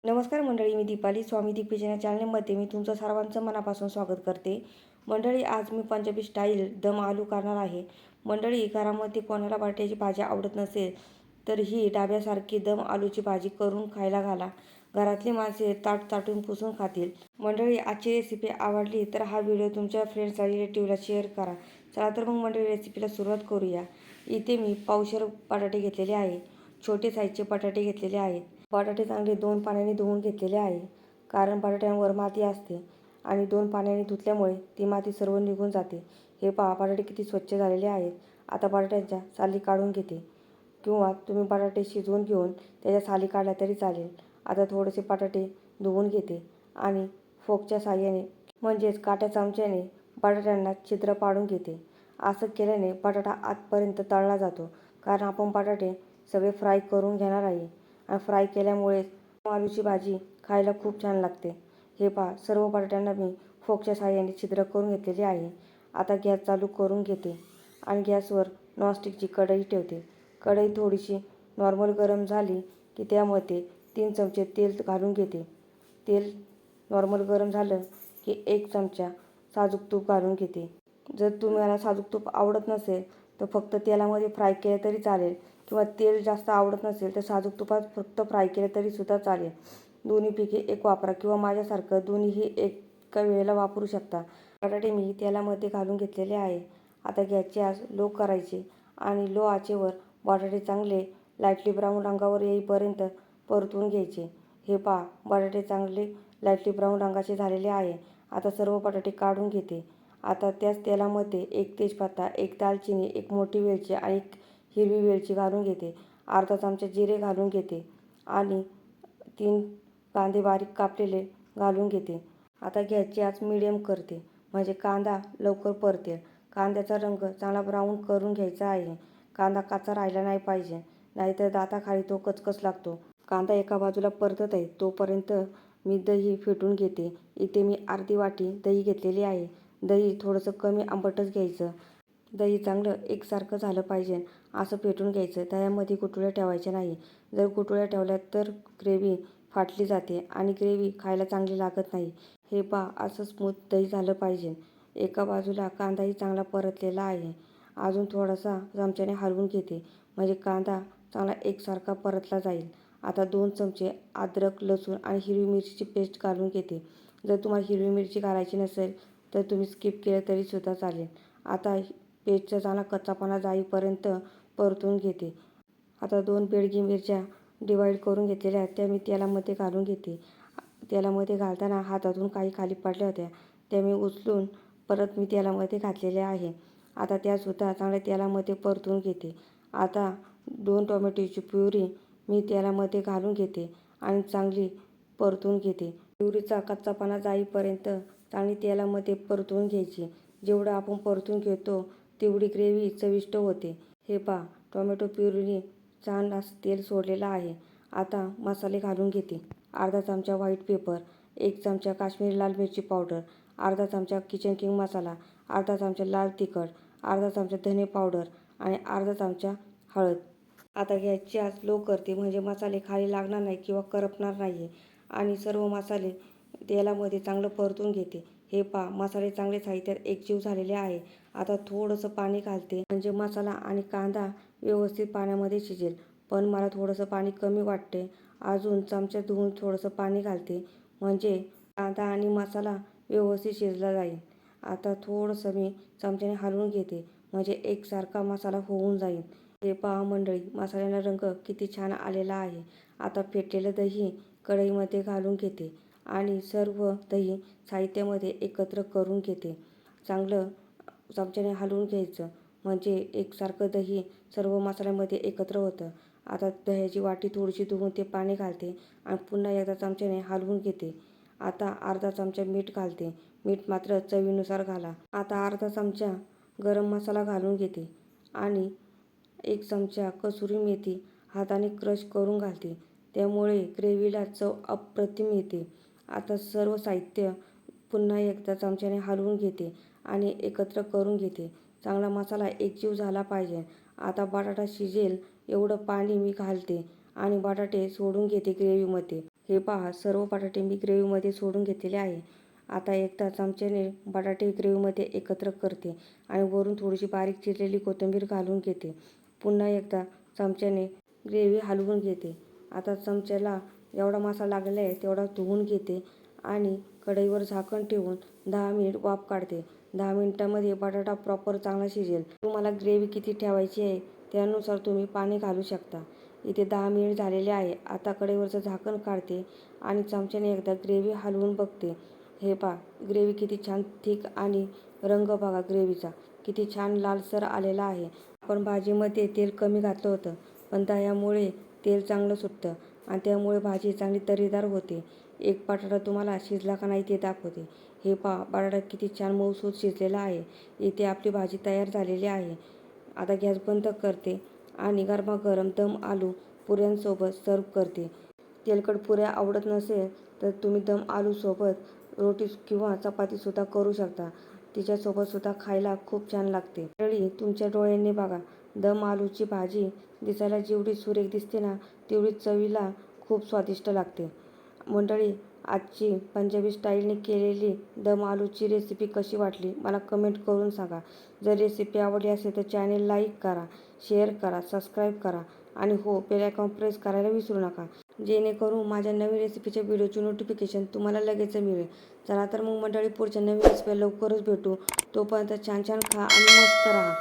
नमस्कार मंडळी, मी दीपाली स्वामी दीपिका चॅनलमध्ये मी तुमचं सर्वांचं मनापासून स्वागत करते. मंडळी, आज मी पंजाबी स्टाईल दम आलू करणार आहे. मंडळी, घरामध्ये कोणाला बटाट्याची भाजी आवडत नसेल तर ही डाब्यासारखी दम आलूची भाजी करून खायला घाला. घरातली माणसे ताट ताटून पुसून खातील. मंडळी, आजची रेसिपी आवडली तर हा व्हिडिओ तुमच्या फ्रेंड्स आणि रिलेटिव्हला शेअर करा. चला तर मग मंडळी, रेसिपीला सुरुवात करूया. इथे मी पावशेर बटाटे घेतलेले आहे. छोटे साईजचे बटाटे घेतलेले आहेत. बटाटे चांगले 2 पाण्याने धुवून घेतलेले आहे, कारण बटाट्यांवर माती असते आणि 2 पाण्याने धुतल्यामुळे ती माती सर्व निघून जाते. हे पहा, बटाटे किती स्वच्छ झालेले आहेत. आता बटाट्यांच्या साली काढून घेते, किंवा तुम्ही बटाटे शिजवून घेऊन त्याच्या साली काढल्या तरी चालेल. आता थोडेसे बटाटे धुवून घेते आणि फोकच्या साहाय्याने म्हणजेच काट्या चमच्याने बटाट्यांना छिद्र पाडून घेते. असं केल्याने बटाटा आतपर्यंत तळला जातो, कारण आपण बटाटे सगळे फ्राय करून घेणार आहे आणि फ्राय केल्यामुळे आलूची भाजी खायला खूप छान लागते. हे पहा, सर्व बटाट्यांना मी फोकच्या साहाय्याने छिद्र करून घेतलेले आहे. आता गॅस चालू करून घेते आणि गॅसवर नॉनस्टिकची कढई ठेवते. कढई थोडीशी नॉर्मल गरम झाली की त्यामध्ये 3 चमचे तेल घालून घेते. तेल नॉर्मल गरम झालं की 1 चमचा साजूक तूप घालून घेते. जर तुम्हाला साजूक तूप आवडत नसेल तर फक्त तेलामध्ये फ्राय केलं तरी चालेल, किंवा तेल जास्त आवडत नसेल तर साजूक तुपात फक्त फ्राय केले तरीसुद्धा चालेल. दोन्हीपैकी एक वापरा, किंवा माझ्यासारखं दोन्हीही एका वेळेला वापरू शकता. बटाटे मी तेलामध्ये घालून घेतलेले आहे. आता गॅसची आच लो करायची आणि लो आचेवर बटाटे चांगले लाईटली ब्राऊन रंगावर येईपर्यंत परतून घ्यायचे. हे पहा, बटाटे चांगले लाईटली ब्राऊन रंगाचे झालेले आहे. आता सर्व बटाटे काढून घेते. आता त्याच तेलामध्ये 1 तेजपत्ता, 1 दालचिनी, 1 मोठी वेलची आणि 1 हिरवी वेलची घालून घेते. अर्धा चमचा जिरे घालून घेते आणि 3 कांदे बारीक कापलेले घालून घेते. आता गॅसची आच मिडियम करते, म्हणजे कांदा लवकर परतेल. कांद्याचा रंग चांगला ब्राऊन करून घ्यायचा आहे. कांदा कच्चा राहिला नाही पाहिजे, नाहीतर दाताखाली तो कचकच लागतो. कांदा एका बाजूला परतत आहे तोपर्यंत मी दही फेटून घेते. इथे मी अर्धी वाटी दही घेतलेली आहे. दही थोडंसं कमी आंबटच घ्यायचं. दही चांगलं एकसारखं झालं पाहिजे असं फेटून घ्यायचं. दह्यामध्ये गुठळ्या ठेवायच्या नाही. जर गुठळ्या ठेवल्या तर ग्रेव्ही फाटली जाते आणि ग्रेव्ही खायला चांगली लागत नाही. हे पहा, असं स्मूथ दही झालं पाहिजे. एका बाजूला कांदाही चांगला परतलेला आहे. अजून थोडासा चमच्याने हलवून घेते, म्हणजे कांदा चांगला एकसारखा परतला जाईल. आता 2 चमचे अद्रक, लसूण आणि हिरवी मिरचीची पेस्ट घालून घेते. जर तुम्हाला हिरवी मिरची घालायची नसेल तर तुम्ही स्किप केलं तरीसुद्धा चालेल. आता पेस्टचा चांगला कच्चापणा जाईपर्यंत परतून घेते. आता 2 बेडगी मिरच्या डिवाईड करून घेतलेल्या आहेत, त्या मी तेलामध्ये घालून घेते. तेलामध्ये घालताना हातातून काही खाली पडल्या होत्या, त्या मी उचलून परत मी तेलामध्ये घातलेल्या आहे. आता त्यासुद्धा चांगल्या तेलामध्ये परतून घेते. आता 2 टोमॅटोची प्युरी मी तेलामध्ये घालून घेते आणि चांगली परतून घेते. प्युरीचा कच्चापणा जाईपर्यंत चांगली तेलामध्ये परतून घ्यायची. जेवढं आपण परतून घेतो तेवढी ग्रेव्ही चविष्ट होते. हे पहा, टोमॅटो प्युरीने छान असं तेल सोडलेलं आहे. आता मसाले घालून घेते. अर्धा चमचा व्हाईट पेपर, 1 चमचा काश्मीरी लाल मिरची पावडर, अर्धा चमचा किचन किंग मसाला, अर्धा चमचा लाल तिखट, अर्धा चमचा धने पावडर आणि अर्धा चमचा हळद. आता गॅसची आच लो करते, म्हणजे मसाले खाली लागणार नाही किंवा करपणार नाही. आणि सर्व मसाले तेलामध्ये चांगलं परतून घेते. हे पहा, मसाले चांगले साहित्यात एकजीव झालेले आहे. आता थोडंसं पाणी घालते, म्हणजे मसाला आणि कांदा व्यवस्थित पाण्यामध्ये शिजेल. पण मला थोडंसं पाणी कमी वाटते. अजून चमचा धुवून थोडंसं पाणी घालते, म्हणजे कांदा आणि मसाला व्यवस्थित शिजला जाईल. आता थोडंसं मी चमच्याने हलवून घेते, म्हणजे एकसारखा मसाला होऊन जाईल. हे पहा मंडळी, मसाल्याला रंग किती छान आलेला आहे. आता फेटलेलं दही कढईमध्ये घालून घेते आणि सर्व दही साहित्यामध्ये एकत्र करून घेते. चांगलं चमच्याने हलवून घ्यायचं, म्हणजे एकसारखं दही सर्व मसाल्यामध्ये एकत्र होतं. आता दह्याची वाटी थोडीशी धुवून ते पाणी घालते आणि पुन्हा एकदा चमच्याने हलवून घेते. आता अर्धा चमचा मीठ घालते. मीठ मात्र चवीनुसार घाला. आता अर्धा चमचा गरम मसाला घालून घेते आणि 1 चमचा कसुरी मेथी हाताने क्रश करून घालते. त्यामुळे ग्रेव्हीला चव अप्रतिम येते. आता सर्व साहित्य पुन्हा एकदा चमच्याने हलवून घेते आणि एकत्र करून घेते. चांगला मसाला एकजीव झाला पाहिजे. आता बटाटा शिजेल एवढं पाणी मी घालते आणि बटाटे सोडून घेते ग्रेव्हीमध्ये. हे पहा, सर्व बटाटे मी ग्रेव्हीमध्ये सोडून घेतलेले आहे. आता एकदा चमच्याने बटाटे ग्रेव्हीमध्ये एकत्र करते आणि वरून थोडीशी बारीक चिरलेली कोथिंबीर घालून घेते. पुन्हा एकदा चमच्याने ग्रेव्ही हलवून घेते. आता चमच्याला एवढा मसाला लागलेला आहे तेवढा धुवून घेते आणि कढईवर झाकण ठेवून 10 मिनिट वाफ काढते. 10 मिनिटांमध्ये बटाटा प्रॉपर चांगला शिजेल. तुम्हाला ग्रेव्ही किती ठेवायची आहे त्यानुसार तुम्ही पाणी घालू शकता. इथे 10 मिनिट झालेले आहे. आता कढईवरचं झाकण काढते आणि चमच्याने एकदा ग्रेव्ही हलवून बघते. हे पहा, ग्रेव्ही किती छान थिक आणि रंग बघा ग्रेव्हीचा किती छान लालसर आलेला आहे. आपण भाजीमध्ये तेल कमी घातलं होतं, पण दह्यामुळे तेल चांगलं सुटतं आणि त्यामुळे भाजी चांगली तर्रीदार होते. एक बटाटा तुम्हाला शिजला का नाही ते दाखवते. हे पहा, बटाटा किती छान मऊसूत शिजलेला आहे. इथे आपली भाजी तयार झालेली आहे. आता गॅस बंद करते आणि गरमागरम दम आलू पुऱ्यांसोबत सर्व करते. तेलकट पुऱ्या आवडत नसेल तर तुम्ही दम आलूसोबत रोटी किंवा चपातीसुद्धा करू शकता. तिच्यासोबतसुद्धा खायला खूप छान लागते. मंडळी, तुमच्या डोळ्यांनी बघा, दम आलूची भाजी दिसायला जेवढी सुरेख दिसते ना तेवढी चवीला खूप स्वादिष्ट लागते. मंडळी, आजची पंजाबी स्टाईलने केलेली दम आलूची रेसिपी कशी वाटली मला कमेंट करून सांगा. जर रेसिपी आवडली असेल तर चॅनेल लाईक करा, शेअर करा, सबस्क्राईब करा आणि हो, बेल आयकॉन प्रेस करायला विसरू नका, जेणेकरून माझ्या नवीन रेसिपीच्या व्हिडिओची नोटिफिकेशन तुम्हाला लगेच मिळेल. चला तर मग मंडळी, पुढच्या नवीन रेसिपी लवकरच भेटू. तोपर्यंत छान छान खा आणि मस्त राहा.